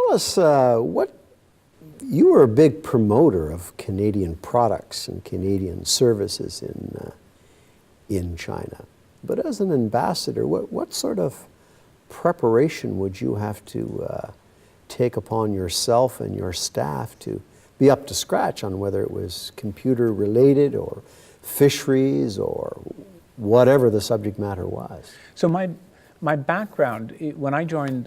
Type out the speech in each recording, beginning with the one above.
Tell us what you were a big promoter of Canadian products and Canadian services in China. But as an ambassador, what sort of preparation would you have to take upon yourself and your staff to be up to scratch on whether it was computer related or fisheries or whatever the subject matter was? So my background, when I joined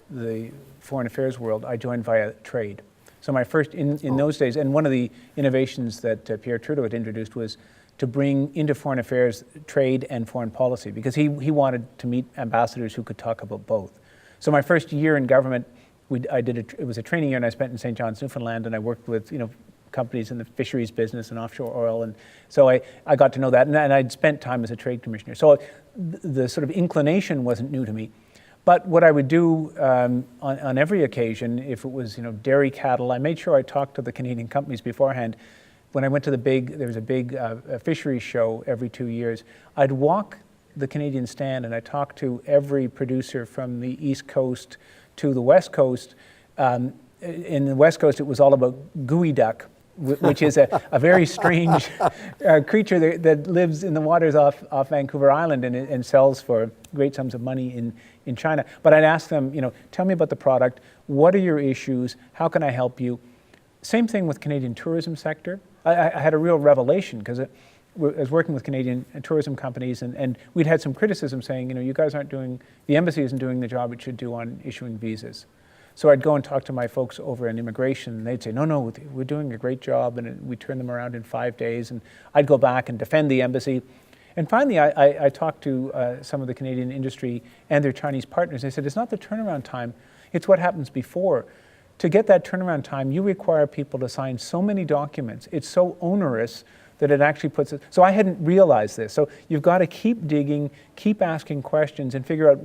the foreign affairs world, I joined via trade. So my first, in those days, and one of the innovations that Pierre Trudeau had introduced was to bring into foreign affairs trade and foreign policy, because he wanted to meet ambassadors who could talk about both. So my first year in government, it was a training year, and I spent in St. John's, Newfoundland, and I worked with companies in the fisheries business and offshore oil, and so I got to know that, and I'd spent time as a trade commissioner. So the sort of inclination wasn't new to me. But what I would do on every occasion, if it was dairy cattle, I made sure I talked to the Canadian companies beforehand. When I went to there was a big fisheries show every 2 years, I'd walk the Canadian stand and I talked to every producer from the East Coast to the West Coast. In the West Coast, it was all about gooey duck, which is a very strange creature that lives in the waters off Vancouver Island and sells for great sums of money in China. But I'd ask them, tell me about the product. What are your issues? How can I help you? Same thing with Canadian tourism sector. I had a real revelation because I was working with Canadian tourism companies, and we'd had some criticism saying, you guys the embassy isn't doing the job it should do on issuing visas. So I'd go and talk to my folks over in immigration, and they'd say, no, we're doing a great job, and we turn them around in 5 days. And I'd go back and defend the embassy. And finally, I talked to some of the Canadian industry and their Chinese partners. They said, it's not the turnaround time, it's what happens before. To get that turnaround time, you require people to sign so many documents. It's so onerous that it actually puts it. So I hadn't realized this. So you've got to keep digging, keep asking questions, and figure out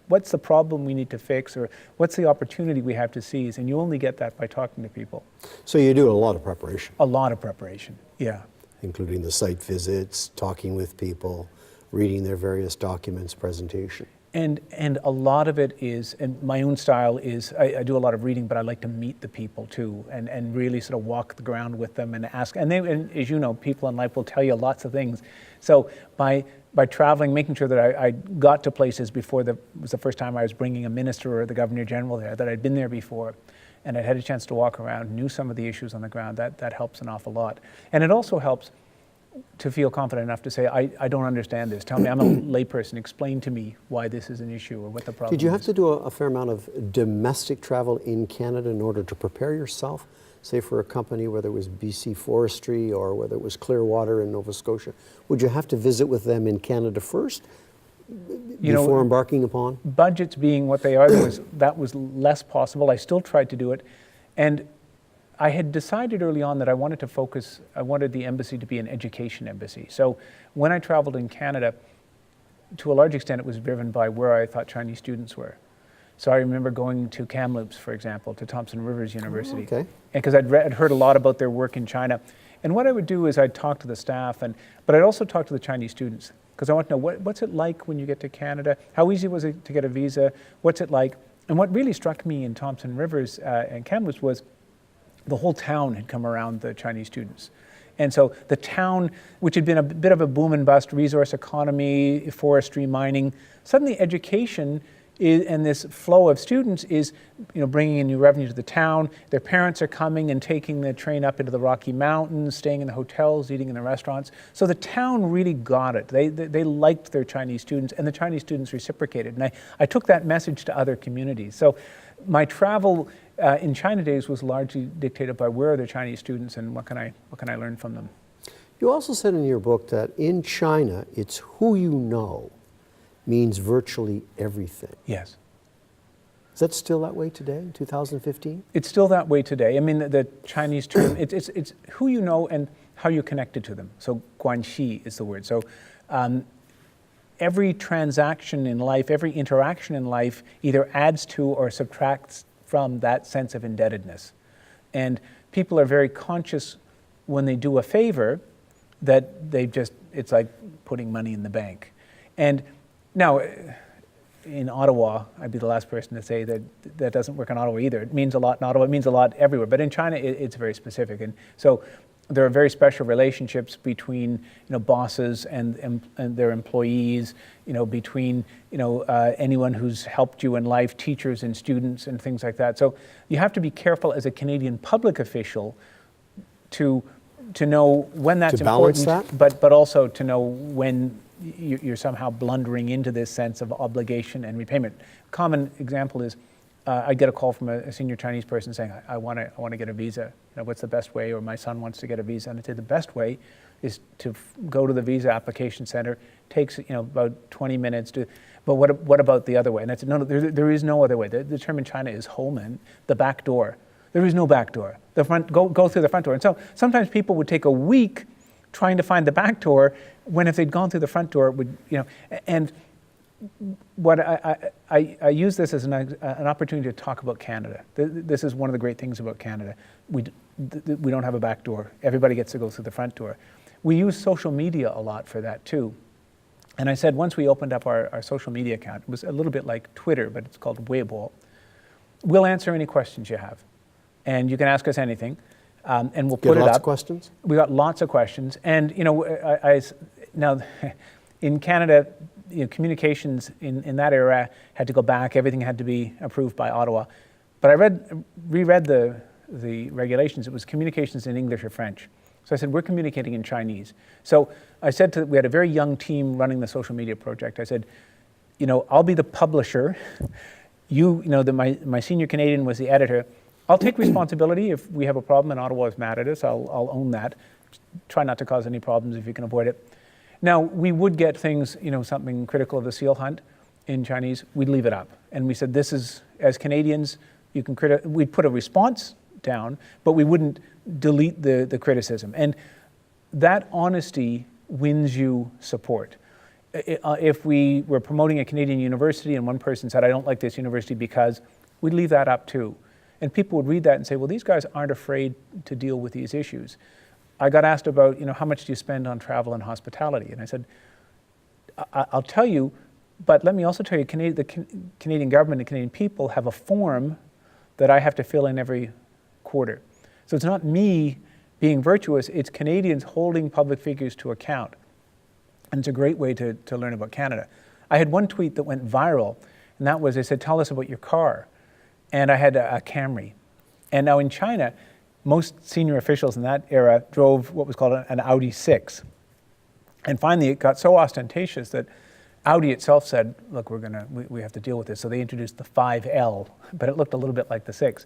what's the problem we need to fix, or what's the opportunity we have to seize. And you only get that by talking to people. So you do a lot of preparation. A lot of preparation, yeah. Including the site visits, talking with people, reading their various documents, presentation. And a lot of it is, and my own style is, I do a lot of reading, but I like to meet the people too, and really sort of walk the ground with them and ask. And as you know, people in life will tell you lots of things. So by traveling, making sure that I got to places before it was the first time I was bringing a minister or the Governor General there, that I'd been there before, and I'd had a chance to walk around, knew some of the issues on the ground, that helps an awful lot. And it also helps to feel confident enough to say, I don't understand this. Tell me, I'm a layperson, explain to me why this is an issue or what the problem is. Did you have to do a fair amount of domestic travel in Canada in order to prepare yourself, say for a company, whether it was BC Forestry or whether it was Clearwater in Nova Scotia? Would you have to visit with them in Canada first before embarking upon? Budgets being what they are, that was less possible. I still tried to do it. And I had decided early on that I wanted the embassy to be an education embassy. So when I traveled in Canada, to a large extent it was driven by where I thought Chinese students were. So I remember going to Kamloops, for example, to Thompson Rivers University. Okay. Because I'd heard a lot about their work in China. And what I would do is I'd talk to the staff, but I'd also talk to the Chinese students, because I want to know what's it like when you get to Canada? How easy was it to get a visa? What's it like? And what really struck me in Thompson Rivers and Kamloops was the whole town had come around the Chinese students. And so the town, which had been a bit of a boom and bust, resource economy, forestry, mining, suddenly education and this flow of students is bringing in new revenue to the town. Their parents are coming and taking the train up into the Rocky Mountains, staying in the hotels, eating in the restaurants. So the town really got it. They liked their Chinese students, and the Chinese students reciprocated. And I took that message to other communities. So my travel in China days was largely dictated by where are the Chinese students and what can I learn from them. You also said in your book that in China, it's who you know means virtually everything. Yes. Is that still that way today, in 2015? It's still that way today. I mean, the Chinese term, it's who you know and how you're connected to them. So guanxi is the word. So every transaction in life, every interaction in life either adds to or subtracts from that sense of indebtedness. And people are very conscious when they do a favor that it's like putting money in the bank. And now, in Ottawa, I'd be the last person to say that that doesn't work in Ottawa either. It means a lot in Ottawa, it means a lot everywhere. But in China, it's very specific. And so there are very special relationships between bosses and their employees, between anyone who's helped you in life, teachers and students and things like that. So you have to be careful as a Canadian public official to know when that's to balance important, that? but also to know when you're somehow blundering into this sense of obligation and repayment. Common example is I get a call from a senior Chinese person saying, I want to get a visa. What's the best way? Or my son wants to get a visa. And I say the best way is to go to the visa application center. Takes about 20 minutes. But what about the other way? And I said, no, there is no other way. The term in China is homen, the back door. There is no back door. The front, go through the front door. And so sometimes people would take a week trying to find the back door, when if they'd gone through the front door, it would, and what I use this as an opportunity to talk about Canada. This is one of the great things about Canada. We don't have a back door. Everybody gets to go through the front door. We use social media a lot for that too. And I said once we opened up our social media account, it was a little bit like Twitter, but it's called Weibo. We'll answer any questions you have. And you can ask us anything. And we'll put it up. Lots of questions? We got lots of questions. And, now in Canada, communications in that era had to go back. Everything had to be approved by Ottawa. But I reread the regulations. It was communications in English or French. So I said, we're communicating in Chinese. So I said we had a very young team running the social media project. I said, I'll be the publisher. My senior Canadian was the editor. I'll take responsibility if we have a problem and Ottawa is mad at us. I'll own that. Try not to cause any problems if you can avoid it. Now, we would get things, something critical of the seal hunt in Chinese, we'd leave it up. And we said, this is, as Canadians, we'd put a response down, but we wouldn't delete the criticism. And that honesty wins you support. If we were promoting a Canadian university and one person said, I don't like this university because, we'd leave that up too. And people would read that and say, well, these guys aren't afraid to deal with these issues. I got asked about, how much do you spend on travel and hospitality? And I said, I'll tell you, but let me also tell you, the Canadian government and Canadian people have a form that I have to fill in every quarter. So it's not me being virtuous, it's Canadians holding public figures to account. And it's a great way to learn about Canada. I had one tweet that went viral, and that was, they said, tell us about your car. And I had a Camry. And now in China, most senior officials in that era drove what was called an Audi 6. And finally, it got so ostentatious that Audi itself said, look, we have to deal with this. So they introduced the 5L, but it looked a little bit like the 6.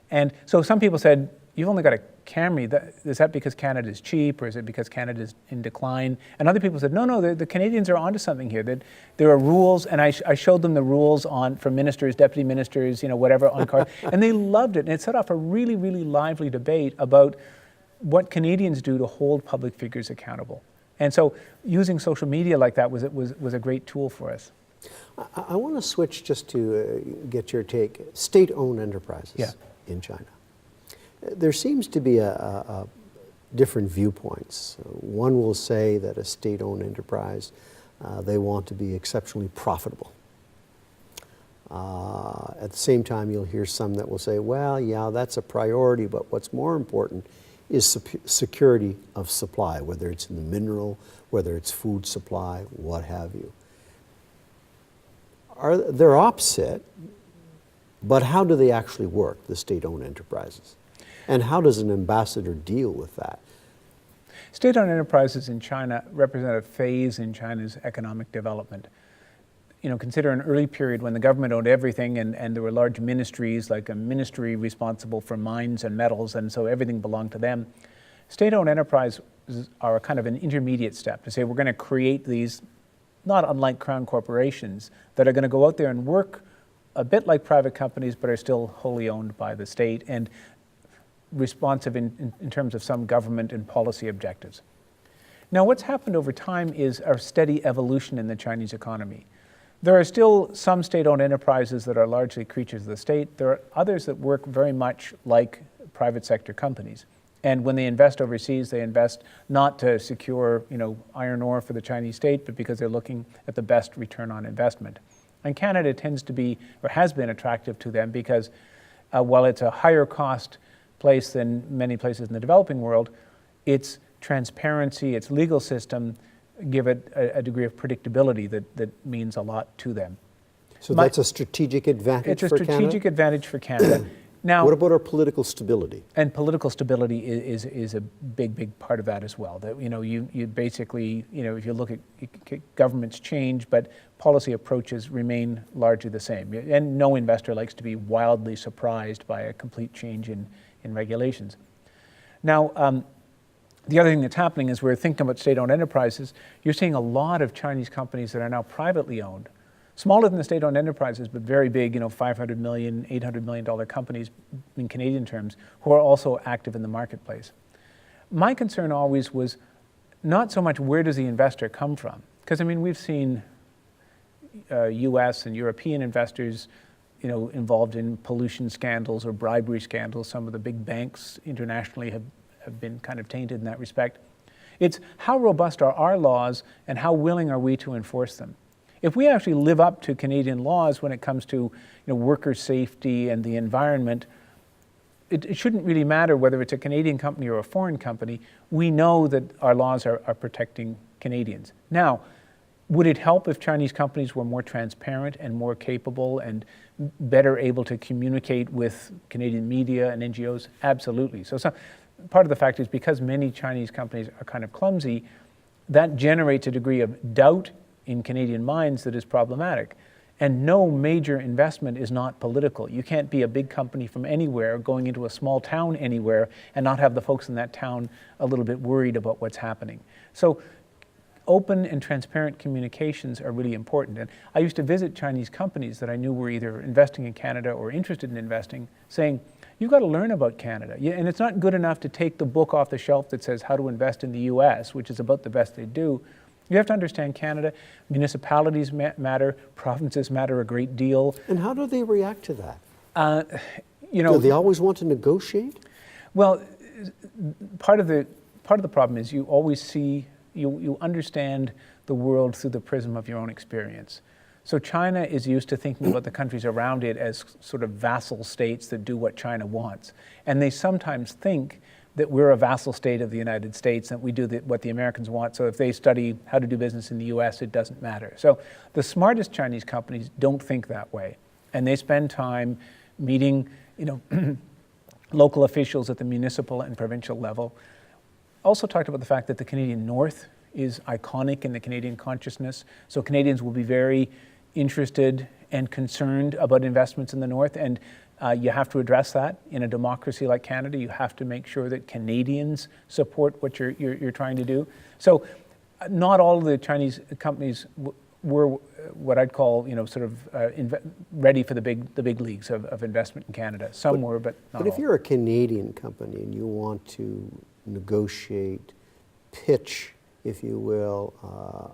And so some people said, you've only got a Camry. Is that because Canada is cheap, or is it because Canada is in decline? And other people said, no, the Canadians are onto something here. That there are rules, and I showed them the rules for ministers, deputy ministers, whatever on cars, and they loved it. And it set off a really, really lively debate about what Canadians do to hold public figures accountable. And so using social media like that was a great tool for us. I want to switch just to get your take. State-owned enterprises in China. There seems to be a different viewpoints. One will say that a state-owned enterprise, they want to be exceptionally profitable. At the same time, you'll hear some that will say, well, yeah, that's a priority, but what's more important is security of supply, whether it's in the mineral, whether it's food supply, what have you. They're opposite, but how do they actually work, the state-owned enterprises? And how does an ambassador deal with that? State-owned enterprises in China represent a phase in China's economic development. Consider an early period when the government owned everything and there were large ministries, like a ministry responsible for mines and metals, and so everything belonged to them. State-owned enterprises are kind of an intermediate step to say we're going to create these, not unlike crown corporations, that are going to go out there and work a bit like private companies, but are still wholly owned by the state and responsive in terms of some government and policy objectives. Now, what's happened over time is a steady evolution in the Chinese economy. There are still some state-owned enterprises that are largely creatures of the state. There are others that work very much like private sector companies. And when they invest overseas, they invest not to secure, iron ore for the Chinese state, but because they're looking at the best return on investment. And Canada tends to be, or has been, attractive to them because while it's a higher cost place than many places in the developing world, its transparency, its legal system give it a degree of predictability that means a lot to them. So that's a strategic advantage for Canada? It's a strategic advantage for Canada. Now, what about our political stability? And political stability is a big part of that as well. That you basically, if you look at governments change, but policy approaches remain largely the same. And no investor likes to be wildly surprised by a complete change in regulations. Now, the other thing that's happening is we're thinking about state-owned enterprises. You're seeing a lot of Chinese companies that are now privately owned. Smaller than the state-owned enterprises, but very big, $500 million, $800 million companies in Canadian terms, who are also active in the marketplace. My concern always was not so much where does the investor come from, because we've seen U.S. and European investors, involved in pollution scandals or bribery scandals. Some of the big banks internationally have been kind of tainted in that respect. It's how robust are our laws and how willing are we to enforce them? If we actually live up to Canadian laws when it comes to worker safety and the environment, it shouldn't really matter whether it's a Canadian company or a foreign company. We know that our laws are protecting Canadians. Now, would it help if Chinese companies were more transparent and more capable and better able to communicate with Canadian media and NGOs? Absolutely. So part of the fact is because many Chinese companies are kind of clumsy, that generates a degree of doubt in Canadian minds that is problematic. And no major investment is not political. You can't be a big company from anywhere going into a small town anywhere and not have the folks in that town a little bit worried about what's happening. So open and transparent communications are really important. And I used to visit Chinese companies that I knew were either investing in Canada or interested in investing, saying, you've got to learn about Canada. And it's not good enough to take the book off the shelf that says how to invest in the US, which is about the best they do. You have to understand Canada. Municipalities matter, provinces matter a great deal. And how do they react to that? Do they always want to negotiate? Well, part of the problem is you always see, you understand the world through the prism of your own experience. So China is used to thinking about the countries around it as sort of vassal states that do what China wants. And they sometimes think that we're a vassal state of the United States, and we do what the Americans want. So if they study how to do business in the US, it doesn't matter. So the smartest Chinese companies don't think that way. And they spend time meeting, local officials at the municipal and provincial level. Also talked about the fact that the Canadian North is iconic in the Canadian consciousness. So Canadians will be very interested and concerned about investments in the North. And you have to address that in a democracy like Canada. You have to make sure that Canadians support what you're trying to do. So not all of the Chinese companies were what I'd call, ready for the big leagues of investment in Canada. Some were, but not all. But if you're a Canadian company and you want to negotiate, pitch, if you will,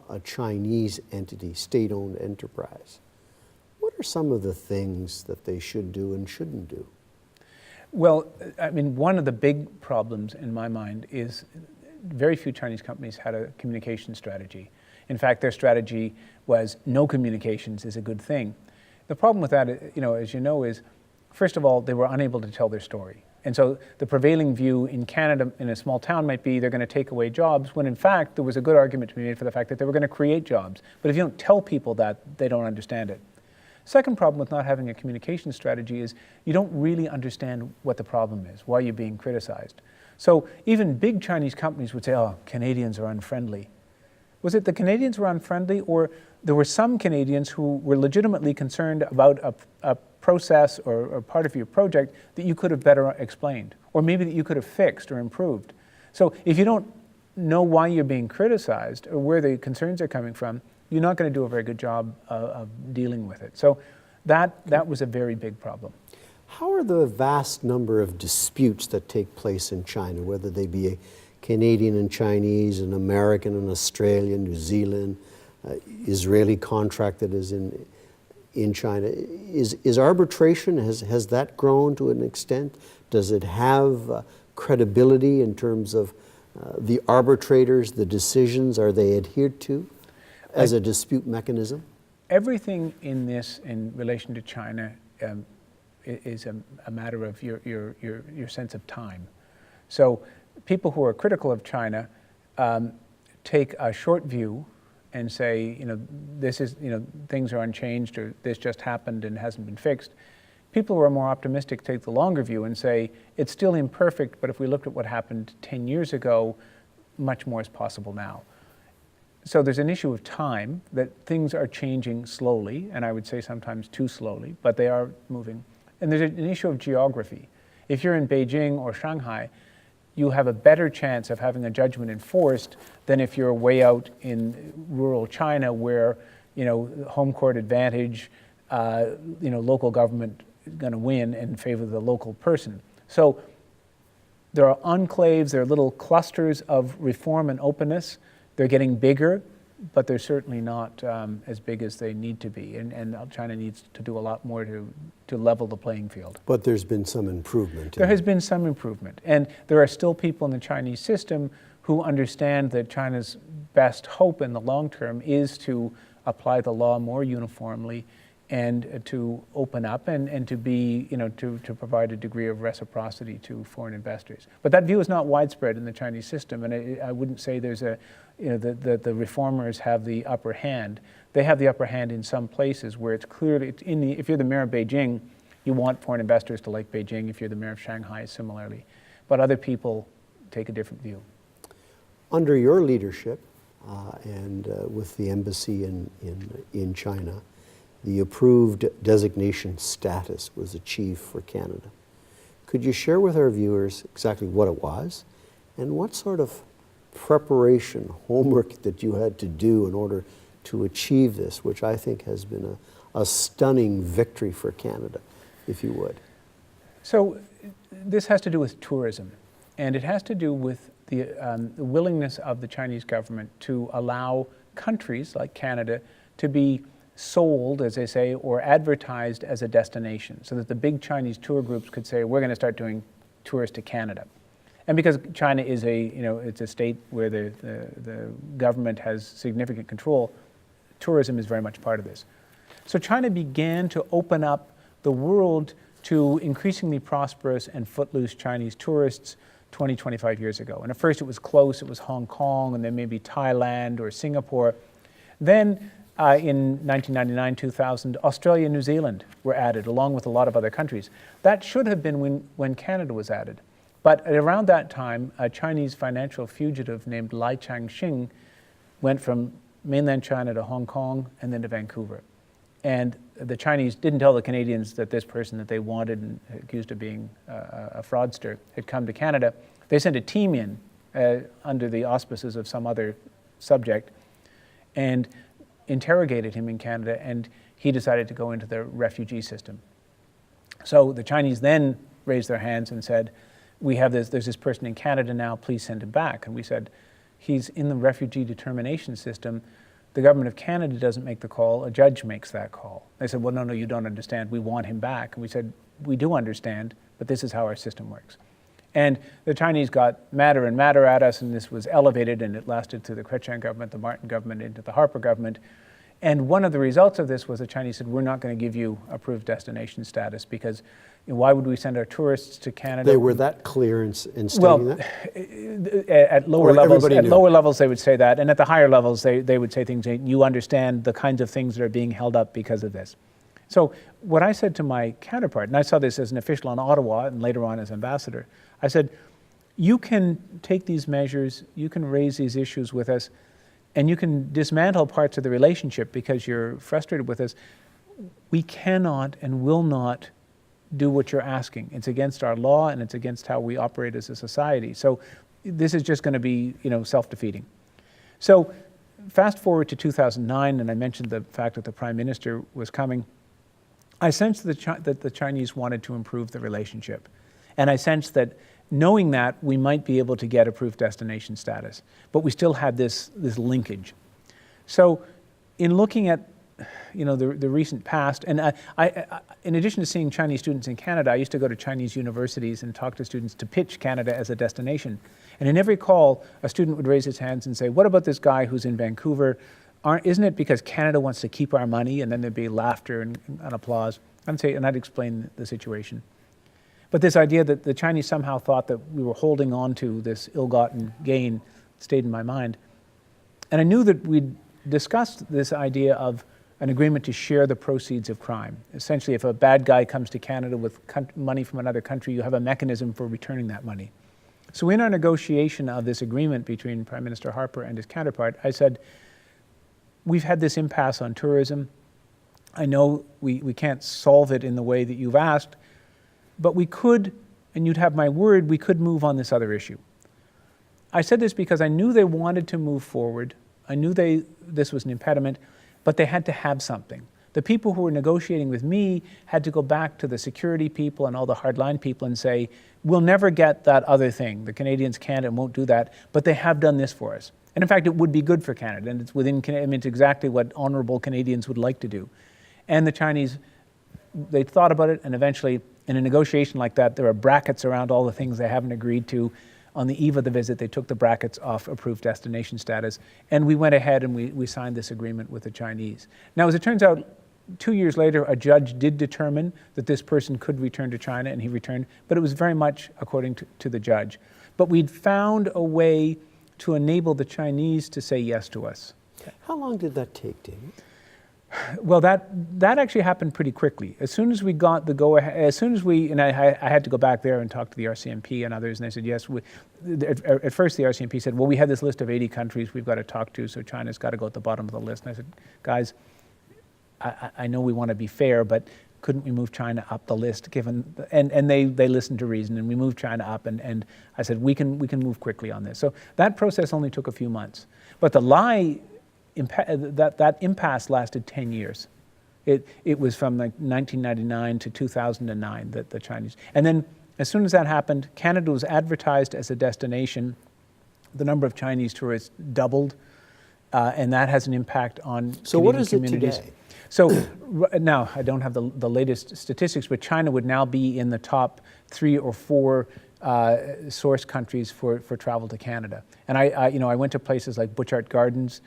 a Chinese entity, state-owned enterprise, what are some of the things that they should do and shouldn't do? Well, one of the big problems in my mind is very few Chinese companies had a communication strategy. In fact, their strategy was no communications is a good thing. The problem with that, as you know, is, first of all, they were unable to tell their story. And so the prevailing view in Canada, in a small town, might be they're going to take away jobs, when in fact there was a good argument to be made for the fact that they were going to create jobs. But if you don't tell people that, they don't understand it. Second problem with not having a communication strategy is you don't really understand what the problem is, why you're being criticized. So even big Chinese companies would say, oh, Canadians are unfriendly. Was it the Canadians were unfriendly, or there were some Canadians who were legitimately concerned about a process or part of your project that you could have better explained, or maybe that you could have fixed or improved? So if you don't know why you're being criticized or where the concerns are coming from, you're not going to do a very good job of dealing with it. So that was a very big problem. How are the vast number of disputes that take place in China, whether they be a Canadian and Chinese, an American and Australian, New Zealand, Israeli contract that is in China? Is arbitration, has that grown to an extent? Does it have credibility in terms of the arbitrators, the decisions, are they adhered to as a dispute mechanism? everything in this, in relation to China, is a matter of your sense of time. So people who are critical of China take a short view and say, this is, things are unchanged, or this just happened and hasn't been fixed. People who are more optimistic take the longer view and say, it's still imperfect, but if we looked at what happened 10 years ago, much more is possible now. So there's an issue of time, that things are changing slowly, and I would say sometimes too slowly, but they are moving. And there's an issue of geography. If you're in Beijing or Shanghai, you have a better chance of having a judgment enforced than if you're way out in rural China where, home court advantage, local government is going to win in favor of the local person. So there are enclaves, there are little clusters of reform and openness. They're getting bigger, but they're certainly not as big as they need to be. And China needs to do a lot more to level the playing field. But there's been some improvement. There has been some improvement. And there are still people in the Chinese system who understand that China's best hope in the long term is to apply the law more uniformly and to open up and to be, to provide a degree of reciprocity to foreign investors. But that view is not widespread in the Chinese system, and I wouldn't say there's the reformers have the upper hand. They have the upper hand in some places where it's clearly, if you're the mayor of Beijing, you want foreign investors to like Beijing. If you're the mayor of Shanghai, similarly. But other people take a different view. Under your leadership and with the embassy in China, the approved designation status was achieved for Canada. Could you share with our viewers exactly what it was and what sort of preparation, homework that you had to do in order to achieve this, which I think has been a stunning victory for Canada, if you would? So this has to do with tourism, and it has to do with the willingness of the Chinese government to allow countries like Canada to be sold, as they say, or advertised as a destination, so that the big Chinese tour groups could say, we're going to start doing tours to Canada. And because China is it's a state where the government has significant control, tourism is very much part of this. So China began to open up the world to increasingly prosperous and footloose Chinese tourists 20, 25 years ago. And at first it was close, it was Hong Kong, and then maybe Thailand or Singapore. Then in 1999, 2000, Australia and New Zealand were added, along with a lot of other countries. That should have been when Canada was added. But at around that time, a Chinese financial fugitive named Lai Changxing went from mainland China to Hong Kong and then to Vancouver. And the Chinese didn't tell the Canadians that this person that they wanted and accused of being a fraudster had come to Canada. They sent a team in under the auspices of some other subject and interrogated him in Canada, and he decided to go into the refugee system. So the Chinese then raised their hands and said, there's this person in Canada now, please send him back. And we said, he's in the refugee determination system. The government of Canada doesn't make the call, a judge makes that call. They said, well, no, you don't understand, we want him back. And we said, we do understand, but this is how our system works. And the Chinese got madder and madder at us, and this was elevated, and it lasted through the Chrétien government, the Martin government, into the Harper government. And one of the results of this was the Chinese said, we're not going to give you approved destination status, because why would we send our tourists to Canada? They were that clear in stating that? At lower levels they would say that, and at the higher levels they would say things, you understand the kinds of things that are being held up because of this. So what I said to my counterpart, and I saw this as an official in Ottawa and later on as ambassador, I said, you can take these measures, you can raise these issues with us, and you can dismantle parts of the relationship because you're frustrated with us. We cannot and will not do what you're asking. It's against our law and it's against how we operate as a society. So this is just going to be, self-defeating. So fast forward to 2009, and I mentioned the fact that the Prime Minister was coming. I sensed that the Chinese wanted to improve the relationship. And I sensed that knowing that, we might be able to get approved destination status. But we still had this linkage. So in looking at the recent past, and I, in addition to seeing Chinese students in Canada, I used to go to Chinese universities and talk to students to pitch Canada as a destination. And in every call, a student would raise his hands and say, what about this guy who's in Vancouver? isn't it because Canada wants to keep our money? And then there'd be laughter and applause. And I'd explain the situation. But this idea that the Chinese somehow thought that we were holding on to this ill-gotten gain stayed in my mind. And I knew that we'd discussed this idea of an agreement to share the proceeds of crime. Essentially, if a bad guy comes to Canada with money from another country, you have a mechanism for returning that money. So in our negotiation of this agreement between Prime Minister Harper and his counterpart, I said, we've had this impasse on tourism. I know we can't solve it in the way that you've asked, but we could, and you'd have my word, we could move on this other issue. I said this because I knew they wanted to move forward. I knew this was an impediment, but they had to have something. The people who were negotiating with me had to go back to the security people and all the hardline people and say, we'll never get that other thing. The Canadians can't and won't do that, but they have done this for us. And in fact, it would be good for Canada, and it's exactly what honorable Canadians would like to do. And the Chinese, they thought about it, and eventually, in a negotiation like that, there are brackets around all the things they haven't agreed to. On the eve of the visit, they took the brackets off approved destination status, and we went ahead and we signed this agreement with the Chinese. Now, as it turns out, 2 years later, a judge did determine that this person could return to China, and he returned, but it was very much according to the judge. But we'd found a way to enable the Chinese to say yes to us. How long did that take, David? Well, that actually happened pretty quickly. As soon as we got the go-ahead, and I had to go back there and talk to the RCMP and others, and they said, yes. At first, the RCMP said, well, we have this list of 80 countries we've got to talk to, so China's got to go at the bottom of the list. And I said, guys, I know we want to be fair, but couldn't we move China up the list? And they listened to reason, and we moved China up, and I said, we can move quickly on this. So that process only took a few months. But the lie, that impasse lasted 10 years. It was from like 1999 to 2009 that the Chinese, and then as soon as that happened, Canada was advertised as a destination. The number of Chinese tourists doubled, and that has an impact on so Canadian what is communities. it today? So now, I don't have the latest statistics, but China would now be in the top 3 or 4 source countries for travel to Canada. And I went to places like Butchart Gardens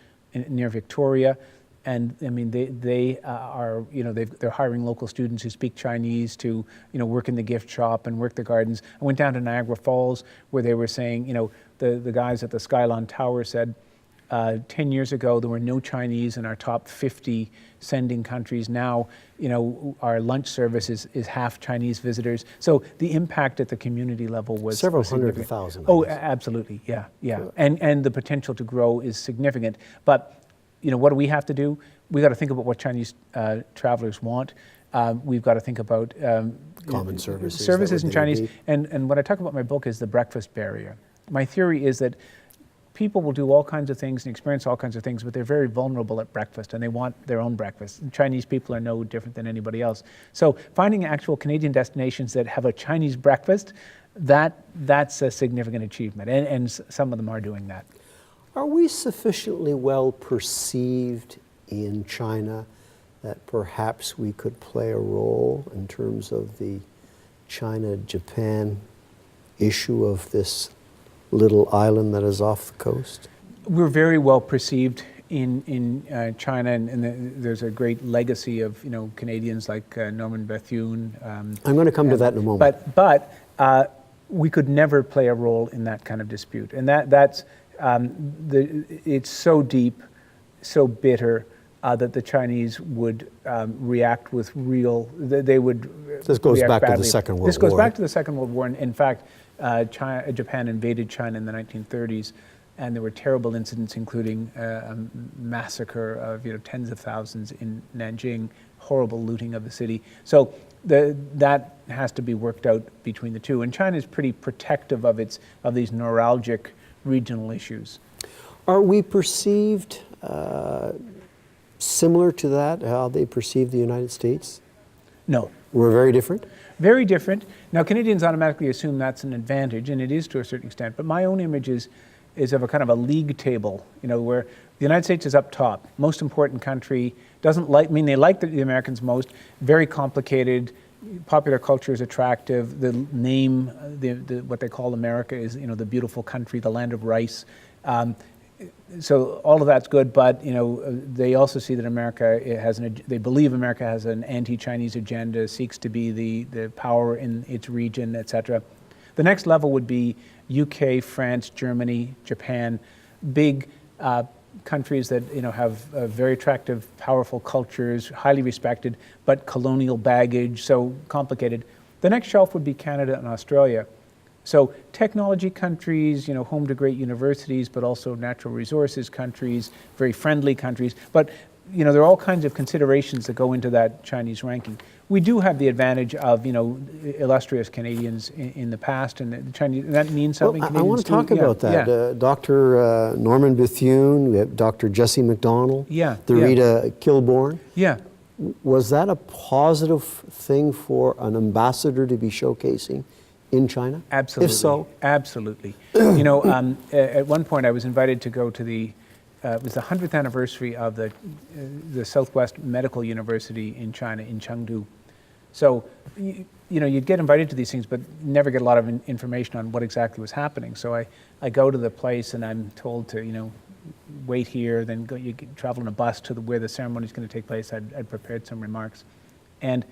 near Victoria, and I mean they're hiring local students who speak Chinese to work in the gift shop and work the gardens. I went down to Niagara Falls where they were saying the guys at the Skylon Tower said 10 years ago there were no Chinese in our top 50 sending countries. Now our lunch service is half Chinese visitors. So the impact at the community level was several hundred significant. thousand. Oh, absolutely, yeah. Sure. And the potential to grow is significant. But what do we have to do? We got to think about what Chinese travelers want. We've got to think about common services in Chinese. And what I talk about in my book is the breakfast barrier. My theory is that people will do all kinds of things and experience all kinds of things, but they're very vulnerable at breakfast, and they want their own breakfast. And Chinese people are no different than anybody else. So finding actual Canadian destinations that have a Chinese breakfast, that's a significant achievement, and some of them are doing that. Are we sufficiently well perceived in China that perhaps we could play a role in terms of the China-Japan issue of this little island that is off the coast? We're very well perceived in China, and there's a great legacy of Canadians like Norman Bethune. I'm going to come to that in a moment. But we could never play a role in that kind of dispute, and that's it's so deep, so bitter. That the Chinese would react with they would. This goes back to the Second World War. This goes back to the Second World War. And in fact, Japan invaded China in the 1930s, and there were terrible incidents, including a massacre of tens of thousands in Nanjing, horrible looting of the city. So that has to be worked out between the two. And China is pretty protective of these neuralgic regional issues. Are we perceived similar to that, how they perceive the United States? No. We're very different? Very different. Now, Canadians automatically assume that's an advantage, and it is to a certain extent, but my own image is of a kind of a league table, where the United States is up top, most important country, they like the Americans most, very complicated, popular culture is attractive, the name, what they call America is, the beautiful country, the land of rice. So all of that's good, but they also see that they believe America has an anti-Chinese agenda, seeks to be the power in its region, etc. The next level would be UK, France, Germany, Japan, big countries that have very attractive, powerful cultures, highly respected, but colonial baggage, so complicated. The next shelf would be Canada and Australia. So technology countries, home to great universities, but also natural resources countries, very friendly countries. But there are all kinds of considerations that go into that Chinese ranking. We do have the advantage of illustrious Canadians in the past, and the Chinese, that means something. Well, I want to talk about that. Yeah. Dr. Norman Bethune, we have Dr. Jesse McDonald, Rita Kilbourne. Yeah. Was that a positive thing for an ambassador to be showcasing in China? Absolutely. If so? Absolutely. At one point I was invited to go to it was the 100th anniversary of the Southwest Medical University in China, in Chengdu. So, you'd get invited to these things, but never get a lot of information on what exactly was happening. So I go to the place and I'm told to, wait here, then you travel in a bus to where the ceremony is going to take place. I'd prepared some remarks. And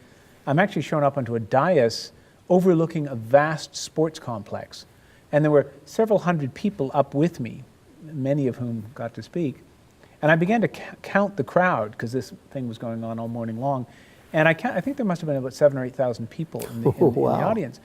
I'm actually shown up onto a dais overlooking a vast sports complex. And there were several hundred people up with me, many of whom got to speak. And I began to count the crowd, because this thing was going on all morning long. And I think there must have been about 7,000 or 8,000 people in the audience.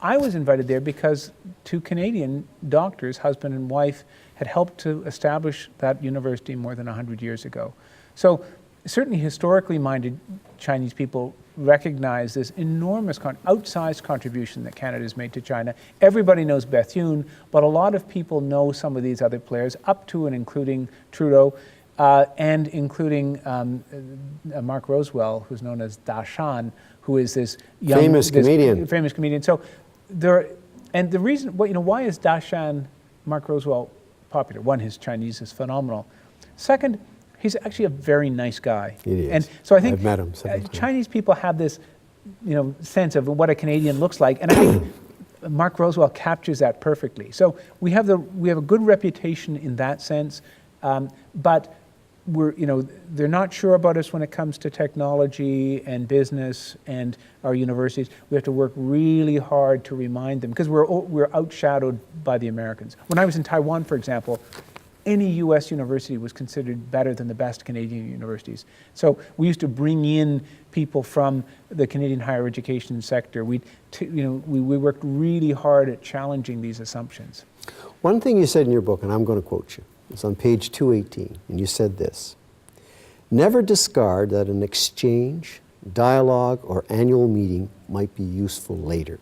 I was invited there because two Canadian doctors, husband and wife, had helped to establish that university more than 100 years ago. So certainly historically minded Chinese people recognize this enormous, outsized contribution that Canada has made to China. Everybody knows Bethune, but a lot of people know some of these other players, up to and including Trudeau, and including Mark Roswell, who's known as Da Shan, who is this young... Famous comedian. So and the reason, why is Da Shan, Mark Roswell, popular? One, his Chinese is phenomenal. Second, he's actually a very nice guy. He is. And so I think I've met him several times. Chinese people have this, sense of what a Canadian looks like, and I think Mark Roswell captures that perfectly. So we have a good reputation in that sense, but they're not sure about us when it comes to technology and business and our universities. We have to work really hard to remind them, because we're outshadowed by the Americans. When I was in Taiwan, for example, any U.S. university was considered better than the best Canadian universities. So we used to bring in people from the Canadian higher education sector. We worked really hard at challenging these assumptions. One thing you said in your book, and I'm going to quote you, it's on page 218, and you said this: "Never discard that an exchange, dialogue, or annual meeting might be useful later.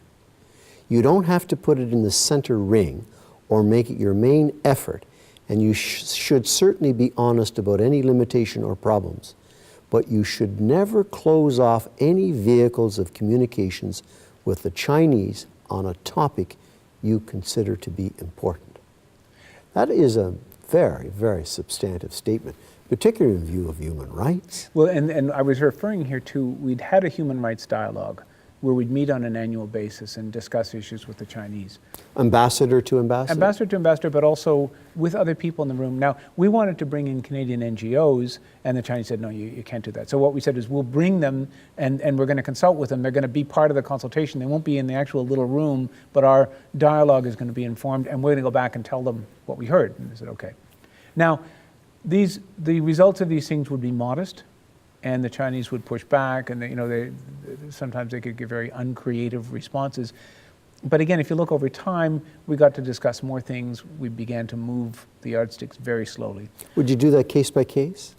You don't have to put it in the center ring or make it your main effort, and you should certainly be honest about any limitation or problems, but you should never close off any vehicles of communications with the Chinese on a topic you consider to be important." That is a very, very substantive statement, particularly in view of human rights. Well, and I was referring here to, we'd had a human rights dialogue where we'd meet on an annual basis and discuss issues with the Chinese. Ambassador to ambassador? Ambassador to ambassador, but also with other people in the room. Now, we wanted to bring in Canadian NGOs, and the Chinese said, no, you can't do that. So what we said is, we'll bring them, and we're going to consult with them. They're going to be part of the consultation. They won't be in the actual little room, but our dialogue is going to be informed, and we're going to go back and tell them what we heard. And they said, okay. Now, the results of these things would be modest, and the Chinese would push back, and sometimes they could give very uncreative responses. But again, if you look over time, we got to discuss more things. We began to move the yardsticks very slowly. Would you do that case by case?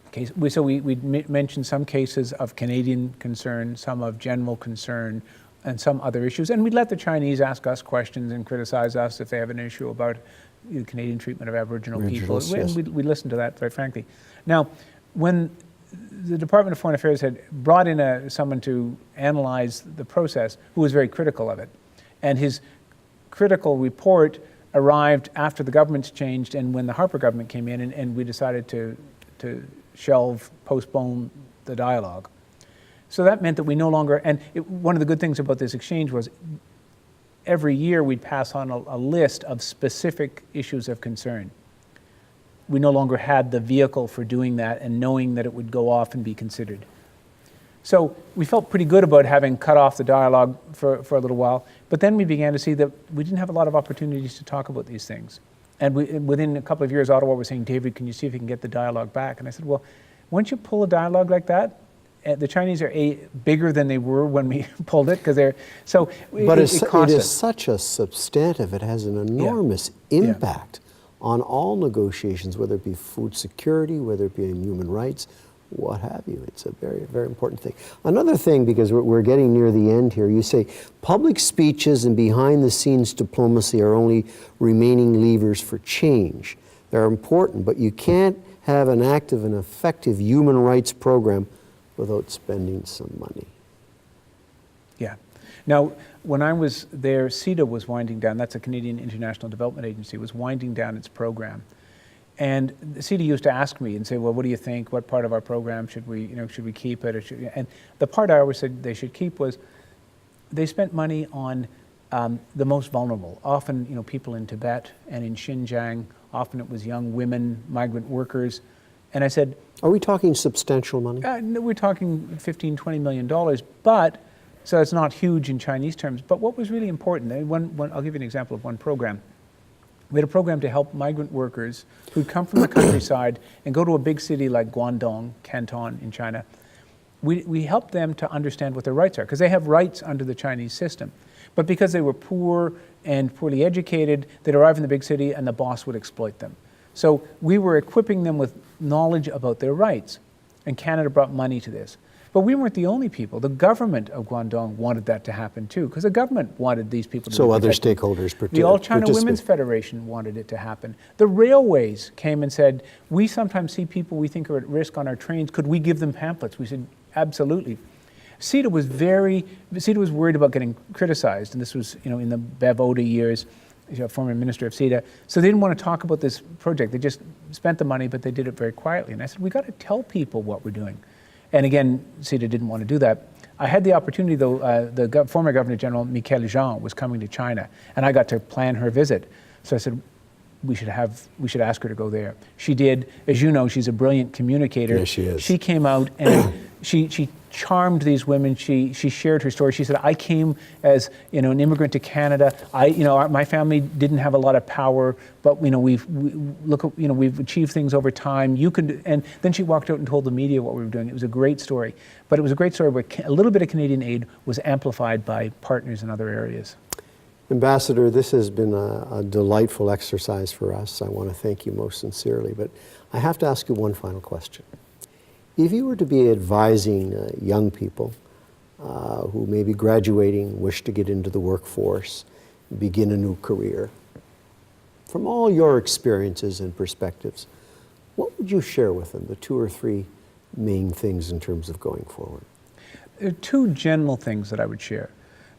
So we mentioned some cases of Canadian concern, some of general concern, and some other issues. And we'd let the Chinese ask us questions and criticize us if they have an issue about the Canadian treatment of Aboriginal people. Yes. We listened to that, very frankly. Now, when the Department of Foreign Affairs had brought in someone to analyze the process who was very critical of it, and his critical report arrived after the government's changed and when the Harper government came in, and we decided to postpone the dialogue. So that meant that we no longer, one of the good things about this exchange was every year we'd pass on a list of specific issues of concern. we no longer had the vehicle for doing that and knowing that it would go off and be considered. So we felt pretty good about having cut off the dialogue for a little while, but then we began to see that we didn't have a lot of opportunities to talk about these things. And within a couple of years, Ottawa was saying, David, can you see if you can get the dialogue back? And I said, well, once you pull a dialogue like that, the Chinese are bigger than they were when we pulled it, because they're, so but it cost it is us. such a substantive, it has an enormous impact on all negotiations, whether it be food security, whether it be in human rights, what have you. It's a very, very important thing. Another thing, because we're getting near the end here, you say public speeches and behind-the-scenes diplomacy are only remaining levers for change. They're important, but you can't have an active and effective human rights program without spending some money. Yeah. Now, when I was there, CETA was winding down. That's a Canadian International Development Agency, was winding down its program. And CETA used to ask me and say, well, what do you think? What part of our program should we keep it? Or should, and the part I always said they should keep was they spent money on the most vulnerable, often people in Tibet and in Xinjiang. Often it was young women, migrant workers. And I said, are we talking substantial money? No, we're talking $15, $20 million, but, so it's not huge in Chinese terms, but what was really important, I'll give you an example of one program. We had a program to help migrant workers who'd come from the countryside and go to a big city like Guangdong, Canton in China. We helped them to understand what their rights are, because they have rights under the Chinese system. But because they were poor and poorly educated, they'd arrive in the big city and the boss would exploit them. So we were equipping them with knowledge about their rights, and Canada brought money to this. But we weren't the only people. The government of Guangdong wanted that to happen too, because the government wanted these people to be protected. So other stakeholders participate. The All China Women's Federation wanted it to happen. The railways came and said, we sometimes see people we think are at risk on our trains. Could we give them pamphlets? We said, absolutely. CETA was worried about getting criticized, and this was in the Bev Oda years, former minister of CETA. So they didn't want to talk about this project. They just spent the money, but they did it very quietly. And I said, we got to tell people what we're doing. And again, CETA didn't want to do that. I had the opportunity, though, the former Governor General, Michaëlle Jean, was coming to China, and I got to plan her visit. So I said, we should ask her to go there. She did. As you know, she's a brilliant communicator. Yes, she is. She came out and she charmed these women. She shared her story. She said, I came as an immigrant to Canada. My family didn't have a lot of power, but we've achieved things over time. And then she walked out and told the media what we were doing. It was a great story, but it was a great story where a little bit of Canadian aid was amplified by partners in other areas. Ambassador, this has been a delightful exercise for us. I want to thank you most sincerely, but I have to ask you one final question. If you were to be advising young people who may be graduating, wish to get into the workforce, begin a new career, from all your experiences and perspectives, what would you share with them, the 2 or 3 main things in terms of going forward? There are 2 general things that I would share.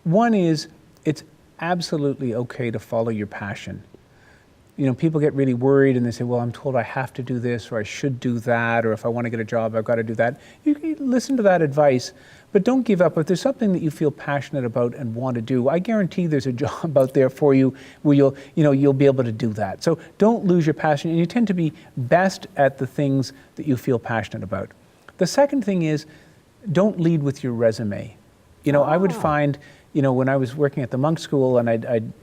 One is, it's absolutely okay to follow your passion. People get really worried and they say, well, I'm told I have to do this, or I should do that, or if I want to get a job, I've got to do that. You can listen to that advice, but don't give up. If there's something that you feel passionate about and want to do, I guarantee there's a job out there for you where you'll be able to do that. So don't lose your passion, and you tend to be best at the things that you feel passionate about. The second thing is, don't lead with your resume. I would find, when I was working at the Monk School and I'd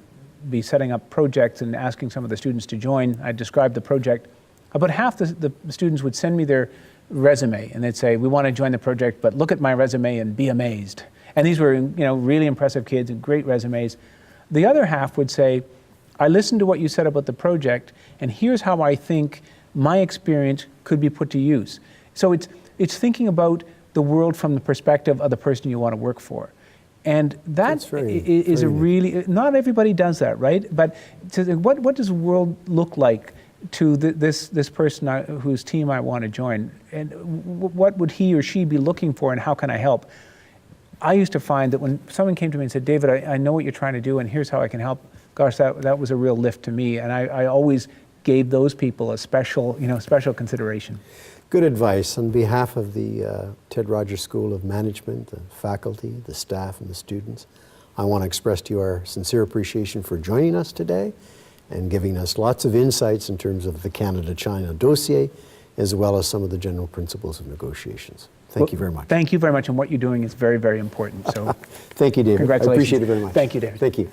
be setting up projects and asking some of the students to join, I'd describe the project. About half the students would send me their resume and they'd say, we want to join the project, but look at my resume and be amazed. And these were really impressive kids and great resumes. The other half would say, I listened to what you said about the project, and here's how I think my experience could be put to use. So it's thinking about the world from the perspective of the person you want to work for. And that is a really, not everybody does that, right? But what does the world look like to this person whose team I want to join? And what would he or she be looking for, and how can I help? I used to find that when someone came to me and said, David, I know what you're trying to do, and here's how I can help, gosh, that was a real lift to me. And I always gave those people a special consideration. Good advice. On behalf of the Ted Rogers School of Management, the faculty, the staff, and the students, I want to express to you our sincere appreciation for joining us today and giving us lots of insights in terms of the Canada-China dossier, as well as some of the general principles of negotiations. Thank you very much. Thank you very much, and what you're doing is very, very important. So Thank you, David. I congratulations. appreciate it very much. Thank you, David. Thank you.